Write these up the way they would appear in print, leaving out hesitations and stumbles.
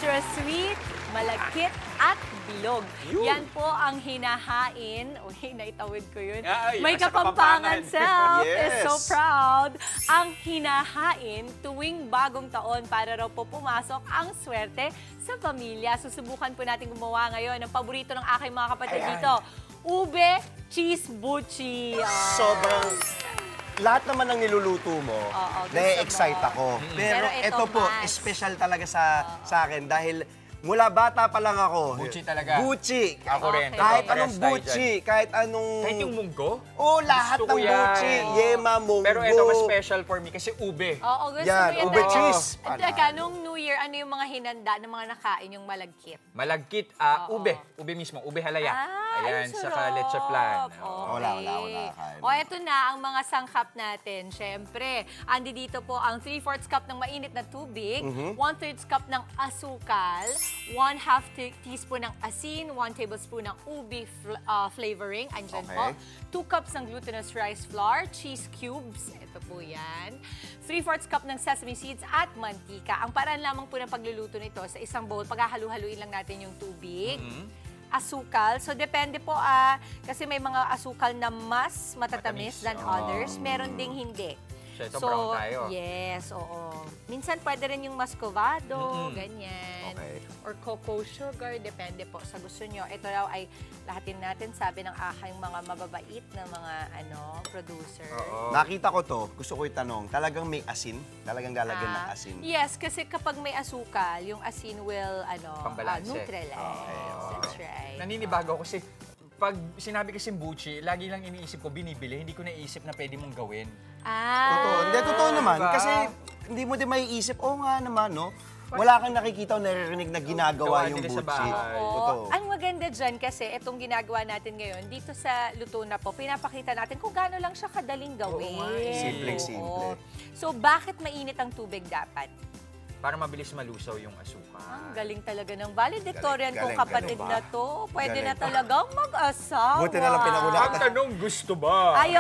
extra sweet, malagkit, at bilog. Yan po ang hinahain. Uy, naitawid ko yun. May Kapampangan self is so proud. Ang hinahain tuwing bagong taon para raw po pumasok ang swerte sa pamilya. Susubukan po natin gumawa ngayon ng paborito ng aking mga kapatid dito. Ube cheese buchi. Sobrang... Lahat naman ng niluluto mo, na-excite ako. Pero ito po, special talaga sa akin dahil mula bata pa lang ako. Buchi talaga? Buchi. Ako rin. Kahit anong buchi, kahit anong... Kahit yung munggo? Oo, lahat ng buchi. Yema, munggo. Pero ito mas special for me kasi ube. Oo, gusto yan, mo ube cheese. At teka, nung New Year, ano yung mga hinanda ng mga nakain yung malagkit? Malagkit, ube. Ube mismo, ube halaya. Ayan, saka leche flan. Wala. O, eto na ang mga sangkap natin. Siyempre, andi dito po ang 3/4 cup ng mainit na tubig, 1/3 cup ng asukal, 1/2 teaspoon ng asin, 1 tablespoon ng ubi flavoring, andyan po. 2 cups ng glutinous rice flour, cheese cubes, ito po yan. 3/4 cup ng sesame seeds at mantika. Ang paraan lamang po ng pagluluto nito sa isang bowl, paghahalu-haluin lang natin yung tubig. Asukal. So, depende po, kasi may mga asukal na mas matatamis than others. Meron ding hindi. Ito brown tayo. Yes, oo. Minsan pwede rin yung muscovado, ganyan. Or cocoa sugar, depende po sa gusto nyo. Ito daw ay lahatin natin, sabi ng aking mga mababait na mga producer. Nakita ko to, gusto ko itanong, talagang may asin? Talagang lalagyan ng asin? Yes, kasi kapag may asukal, yung asin will neutralize. That's right. Naninibago ako kasi pag sinabi kasing buchi, lagi lang iniisip ko, binibili, hindi ko naisip na pwede mong gawin. Totoo naman. Kasi hindi mo din maiisip, nga naman, no? Wala kang nakikita o naririnig na ginagawa yung buchi. Ang maganda dyan kasi itong ginagawa natin ngayon, dito sa Luto Na Po, pinapakita natin kung gaano lang siya kadaling gawin. Simpleng-simple. So, bakit mainit ang tubig dapat? Para mabilis malusaw yung asukal. Ang galing talaga ng valedictorian kong kapatid na to. Pwede na talagang mag-asawa. Buti na lang pinakuna Ang tanong, gusto ba? Ay,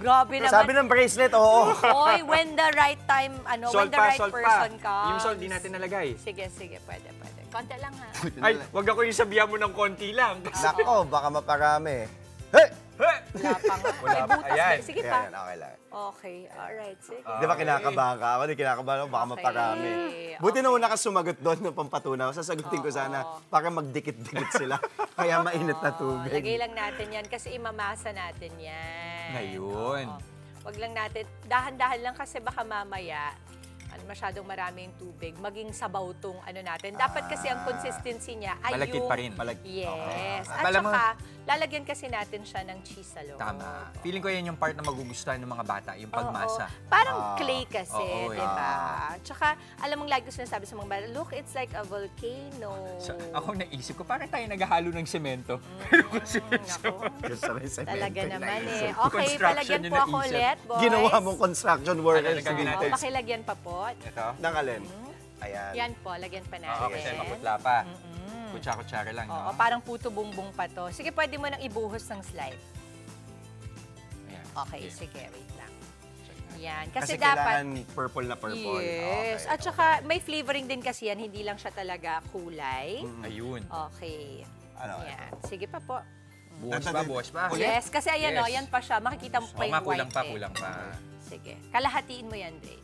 grabe naman. Sabi ng bracelet, oo. Oy, when the right time, when the right person comes. Yung salt di natin nalagay. Sige, pwede. Konti lang ha. Ay, wag ako yung sabihan mo ng konti lang. Nako, baka maparami. Hey! Wala pa nga. May butas. Ayan. Sige pa. Okay lang. Okay, alright. Sige. Di ba kinakabahan ka ako? Di kinakabahan ako, baka maparami. Buti na una ka sumagot doon ng pampatunaw. Sasagutin ko sana para magdikit-dikit sila. Kaya mainit na tubig. Lagay lang natin yan kasi imamasa natin yan. Ngayon. Wag lang natin, dahan-dahan lang kasi baka mamaya, masyadong maraming tubig, maging sabaw tong natin. Dapat kasi ang consistency niya ay malagkit pa rin. Yes. At saka, lalagyan kasi natin siya ng cheese sa loob. Tama. Feeling ko yan yung part na magugustuhan ng mga bata, yung pagmasa. Parang clay kasi, di ba? Tsaka, alam mong lagi ko sinasabi sa mga bata, look, it's like a volcano. So, ako naisip ko, parang tayo naghahalo ng semento. Talaga naman eh. Okay, palagyan po ako ulit, boys. Ginawa mong construction worker. Pakilagyan pa po. Ito? Nang alin? Ayan. Yan po, lagyan pa natin. Okay, kasi maputla pa. Kutsa-kutsara lang, no? Parang puto bumbong pa to. Sige, pwede mo nang ibuhos ng slide. Ayan. Okay, sige, wait lang. Yan. Kasi dapat kailangan purple na purple. Yes. At saka may flavoring din kasi yan, hindi lang siya talaga kulay. Ayun. Okay. Yan. Sige pa po. Buhos pa. Yes, kasi ayan yan pa siya. Makikita mo pa yung white. Kulang pa. Sige. Kalahatiin mo yan, Dre.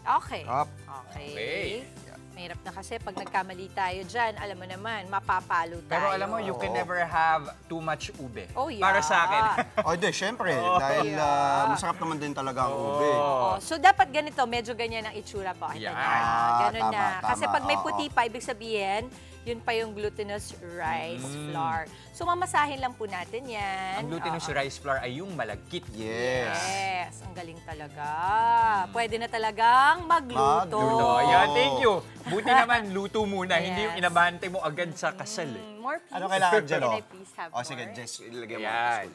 Okay. Okay. Mahirap na kasi pag nagkamali tayo dyan, alam mo naman, mapapalo tayo. Pero alam mo, you can never have too much ube. Oh, yeah. Para sa akin. Di, syempre. Dahil masarap naman din talaga ang ube. So, dapat ganito, medyo ganyan ang itsura po. Yan. Ganun na. Tama. Kasi pag may puti pa, ibig sabihin, yun pa yung glutinous rice flour. So, mamasahin lang po natin yan. Ang glutinous rice flour ay yung malagkit. Yes. Ang galing talaga. Pwede na talagang magluto. Ayan, thank you. Buti naman, luto muna. Hindi yung inabante mo agad sa kasal. More please. Ano kailangan dyan, Can I please have more? sige, Jess, ilagay mo. Yan.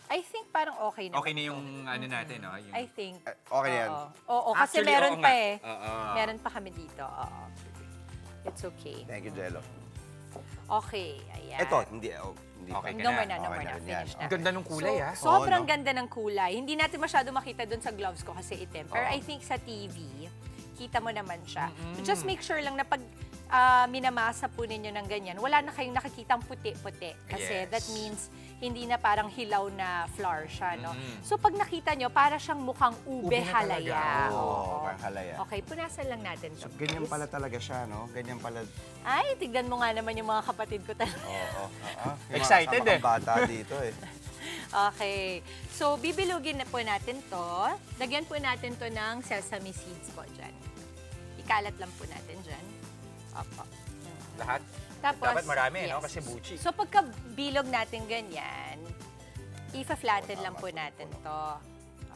I think parang okay na. Okay na yung natin, no? Yung... I think. Okay na yan. Oo, kasi Actually, meron oo pa nga. Meron pa kami dito. Oo. It's okay. Thank you, Jello. Okay, ayan. Ito, hindi. Hindi Okay pa. ka No na. more na, no Okay more na na. rin yan. Finish na. Ang ganda ng kulay, ah. Sobrang Oo, no? ganda ng kulay. Hindi natin masyado makita dun sa gloves ko kasi itim. Pero I think sa TV, kita mo naman siya. So just make sure lang na pag minamasa po ninyo ng ganyan, wala na kayong nakikitang puti-puti. Kasi Yes. that means hindi na parang hilaw na flour siya, no? So pag nakita nyo, para siyang mukhang ube Ube na halaya. talaga. Oo, parang halaya. Okay, punasan lang natin to. So, ganyan guys. pala talaga siya, no? Ganyan pala. Ay, tignan mo nga naman yung mga kapatid ko talaga. Oo. Excited Yung mga kasama kong bata dito eh. Okay. So, bibilugin na po natin to. Lagyan po natin to ng sesame seeds po dyan. Ikalat lang po natin dyan. Opo. Lahat? Tapos, Dapat marami, yes. no? Kasi buchi. So, pagka bilog natin ganyan, ifa-flatten lang po natin to.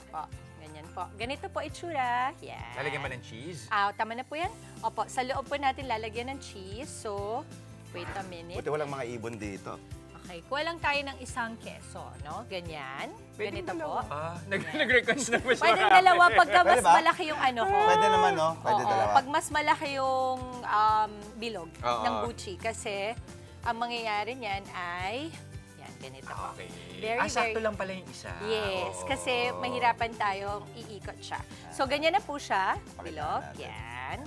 Opo. Ganyan po. Ganito po itsura. Yan. Lalagyan ba ng cheese? Tama na po yan. Opo. Sa loob po natin lalagyan ng cheese. So, wait a minute. Buti walang mga ibon dito. Okay. Kuha lang tayo ng isang keso, no? Ganyan. Pwedeng Ganito po. Nag-request na po siya. Pwedeng dalawa pagka mas Pwede ba? malaki yung ano ko. Pwede naman, no? Pwede Oo, dalawa. pag mas malaki yung bilog Oo. ng buchi. Kasi ang mangyayari niyan ay, yan, ganito po. Okay. Very, sakto very- lang pala yung isa. Yes, Oo. kasi mahirapan tayong iikot siya. So, ganyan na po siya, bilog. natin. Yan.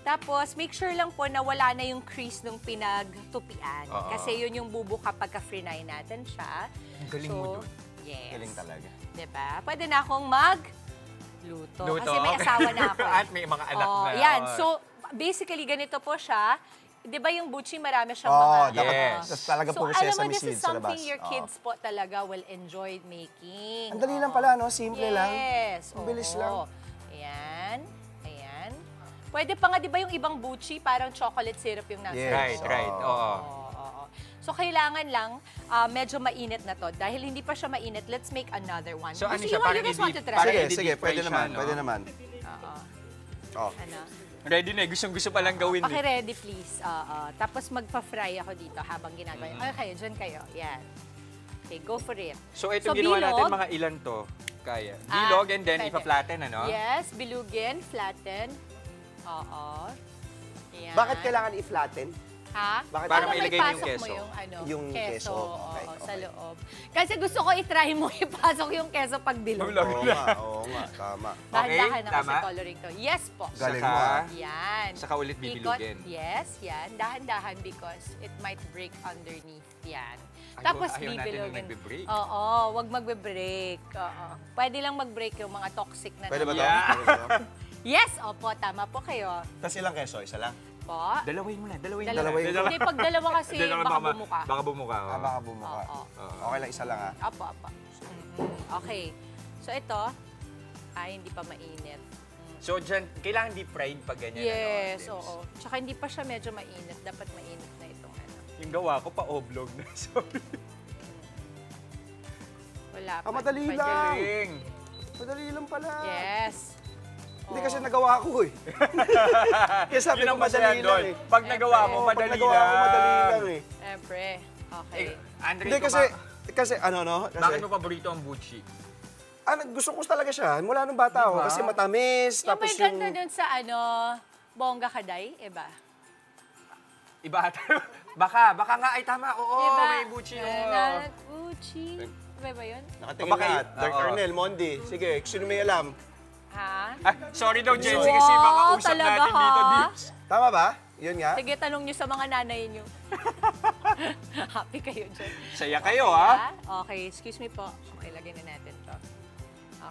Tapos, make sure lang po na wala na yung crease nung pinagtupian. Oo. Kasi yun yung bubuka pagka fry natin siya. Ang galing mo dun. Yes. Galing talaga. Diba? Pwede na akong magluto. Luto. Kasi may asawa na ako. At may mga anak Oh, na. yan. So, basically, ganito po siya. Di ba yung buchi, marami siyang Oo, mga... dapat. Yes. Tas talaga So, puro alam mo, sesame this is seeds sa labas. something your Oo. kids po talaga will enjoy making. Ang dali lang Oo. pala, no? Simple lang. Yes. Ang bilis oo. lang. Ayan. Ayan. Pwede pa nga, di ba yung ibang buchi, parang chocolate syrup yung nasa Yes. loob? Right. Oo. Oo. So, kailangan lang medyo mainit na to. Dahil hindi pa siya mainit, let's make another one. So, ano Gusto siya? you Parang guys want to try? parang Sige, i-deep sige. fry Pwede siya, naman. no? Pwede naman. Oo. Oh. Ano? Ready na eh. Gustong-gusto palang gawin. eh. Paki-ready, please. Oo. Tapos magpa-fry ako dito habang ginagawa. Okay, kayo, dyan kayo. Yan. Okay, go for it. So, ito ginawa bilog. natin mga ilan to? Kaya. Bilog and then pwede. ipa-flatten, ano? Yes, bilugin, flatten. Oo. Yan. Bakit kailangan i-flatten? Ha? Bakit Para Para mailagay may yung pasok mo keso. yung, ano, Yung keso. Okay, oo, okay. sa loob. Kasi gusto ko i-try mo ipasok yung keso pag bilog. Bilog. Oo nga, tama. Dahan-dahan Okay, ako sa tama? coloring to. Yes po. Galing Saka- mo, ah. Yan. Saka ulit bibilugin. Ikot. Yes, yan. Dahan-dahan because it might break underneath. Yan. Ayaw- Tapos ayaw natin yung bibilugin. nagbe-break. Oo, wag magbe-break. Oo. Pwede lang mag-break yung mga toxic na Pwede ba to? Yeah. Pwede ba to? Yes, opo, tama po kayo. Tapos ilang keso? Isa lang? Po. Dalawin mo na. Dalawin mo. Dalawa. Dalawa. Hindi, pag dalawa kasi Dalawa, baka bumuka. Baka bumuka. oo. Baka bumuka. Oo. Okay lang, isa lang ah. Apo. Okay. So ito, hindi pa mainit. So, dyan, kailangan deep fried pag ganyan. Yes, ano, Dims? oo. Tsaka hindi pa siya medyo mainit. Dapat mainit na itong ano. Yung gawa ko pa oblong na. Sorry. Wala pa. madali Pa lang. dyan. Galing. Madali lang pala. Yes. Hindi Oo. kasi nagawa ko eh. Kaya sabi Yun ko ang madali masaya lang doon. eh. Pag nagawa mo, Oo, madali pag nagawa ko, madali lang eh. Siyempre. Okay. Andre, Hindi kasi ano no? Kasi, bakit mo paborito ang buchi? gusto ko talaga siya. Mula nung bata ako. Diba? Kasi matamis. Yung Tapos may ganda dun sa Bongga Kaday, iba? Iba ata. baka nga, ay tama. Oo, Diba? may buchi. Buchi. Iba ba yun? Nakatingin Baka lahat. Dark oo. Arnel, Mondi. Sige, sino may alam? Ha? Ah, sorry daw, Jency, Wow, kasi baka usap talaga, natin dito, ha? Dips. Tama ba? Yun nga? Sige, tanong nyo sa mga nanay nyo. Happy kayo dyan. Saya kayo, ha? Okay, excuse me po. Okay, lagay na natin to.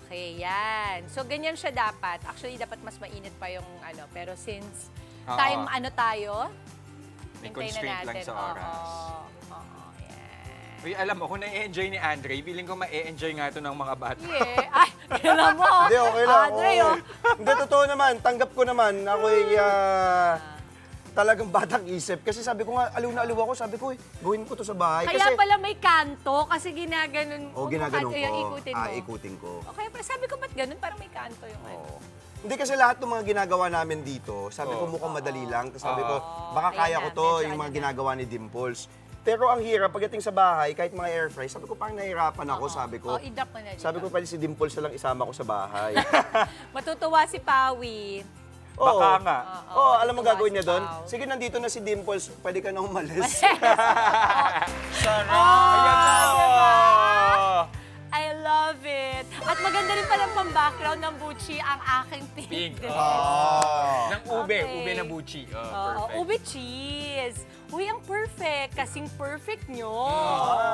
Okay, yan. So, ganyan siya dapat. Actually, dapat mas mainit pa yung pero since Oo. time tayo, May hintayin constraint na lang natin. sa oras. Oo, yan. Uy, alam mo, kung na-enjoy ni Andre, feeling ko ma-enjoy nga ito ng mga bata. Yeah. Ay, alam mo. Hindi, okay lang. Andre, oo. oh. Hindi, totoo naman. Tanggap ko naman. Ako'y talagang batang isip. Kasi sabi ko nga, aliw na aliw ako. Sabi ko, gawin ko to sa bahay. Kaya kasi, pala may kanto kasi ginaganon Oo, ginaganon ko. Ikutin mo. Ikutin ko. Okay, pero sabi ko ba't ganun? Parang may kanto yung Oo. Hindi kasi lahat ng mga ginagawa namin dito, sabi ko Oo. mukhang madali lang. Tapos sabi ko, baka Ayan kaya na, ko to, medyo yung mga ano na. ginagawa ni Dimples. Pero ang hirap, pagdating sa bahay, kahit mga air fry, sabi ko parang nahihirapan ako, sabi ko. idap mo na dito. Sabi ko pwede si Dimples na lang isama ko sa bahay. Matutuwa si Pawi. Baka nga. Oo, alam mo tuwas gagawin niya doon? daw. Sige, nandito na si Dimples. Pwede ka na umalis. I love it. At maganda rin pala pang-background ng Buchi ang aking pink. Pink. dress. Ng ube. Okay. Ube na buchi. Oo, Perfect. ube cheese. Uy, ang perfect. Kasing perfect nyo.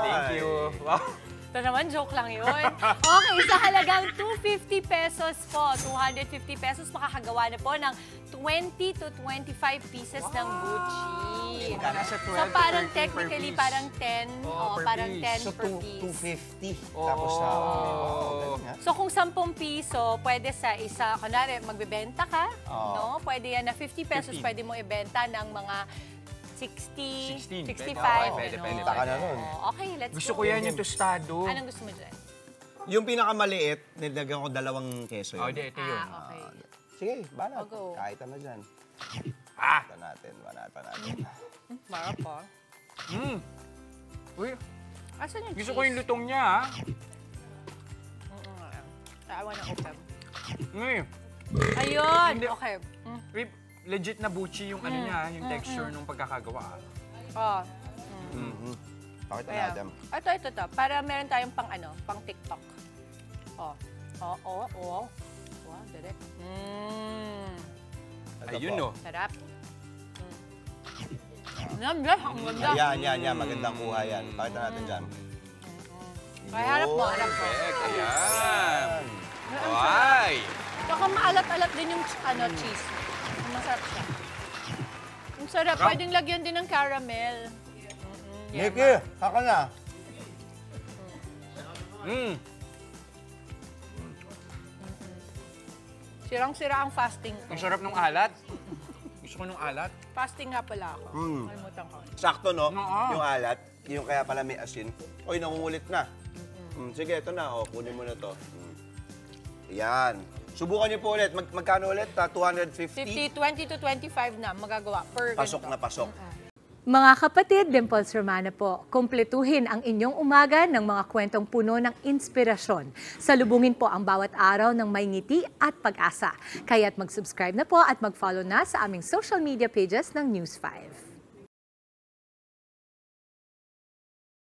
Thank you. Wow. Ito naman, joke lang yun. Okay, sa halagang 250 pesos po, 250 pesos, makakagawa na po ng 20 to 25 pieces ng Gucci. Nasa 12 So to parang 13 per technically, piece. parang 10. Oo, per parang piece. 10 So, per piece. 250. Tapos sa... So kung 10 piso, pwede sa isa, kunwari magbebenta ka, no? Pwede yan na 50 pesos, 15. pwede mo ibenta ng mga 60, 16. 65, Pwede, ganon. pwede. Taka na nun. Okay, let's Gusto go. ko yan yung tostado. Anong gusto mo dyan? Yung pinakamaliit, nilagyan ko 2 keso Oh, yun. ito yun. Okay. Sige, balat. I'll go. Kahit ano dyan. Ah! Banata natin. Marap po. Uy, Asan yung gusto ko yung lutong niya, ha? I wanna open. Ayun. Ayun! Hindi. Okay. Uy, legit na buchi yung ano niya, yung texture nung pagkakagawa. Oh. Pakita Ayan. natin. Ito. Para meron tayong pang ano, pang TikTok. Oh. Wow, direct. Ito Ayun, po. no. Sarap. Ang ganda. Yan. Magandang kuha yan. Pakita natin dyan. Kaya harap mo. Perfect. Ayan. Ay! Saka maalat-alat din yung cheese. Masarap siya. Ang sarap. Pwedeng lagyan din ng caramel. Nikki, haka na. Sirang-sira ang fasting ko. Ang sarap ng alat. Gusto ko nung alat. Fasting nga pala ako. Kalimutan ko. Sakto, no? Oo. Yung alat, yung kaya pala may asin. Oy, nangungulit na. Sige, ito na. Kunin mo na to. Yan. Subukan niyo po ulit. Magkano ulit? 250? 20 to 25 na magagawa per Pasok ganito. na pasok. Mga kapatid, Dimples Romana po, kumpletuhin ang inyong umaga ng mga kwentong puno ng inspirasyon. Salubungin po ang bawat araw ng may ngiti at pag-asa. Kaya't mag-subscribe na po at mag-follow na sa aming social media pages ng News 5.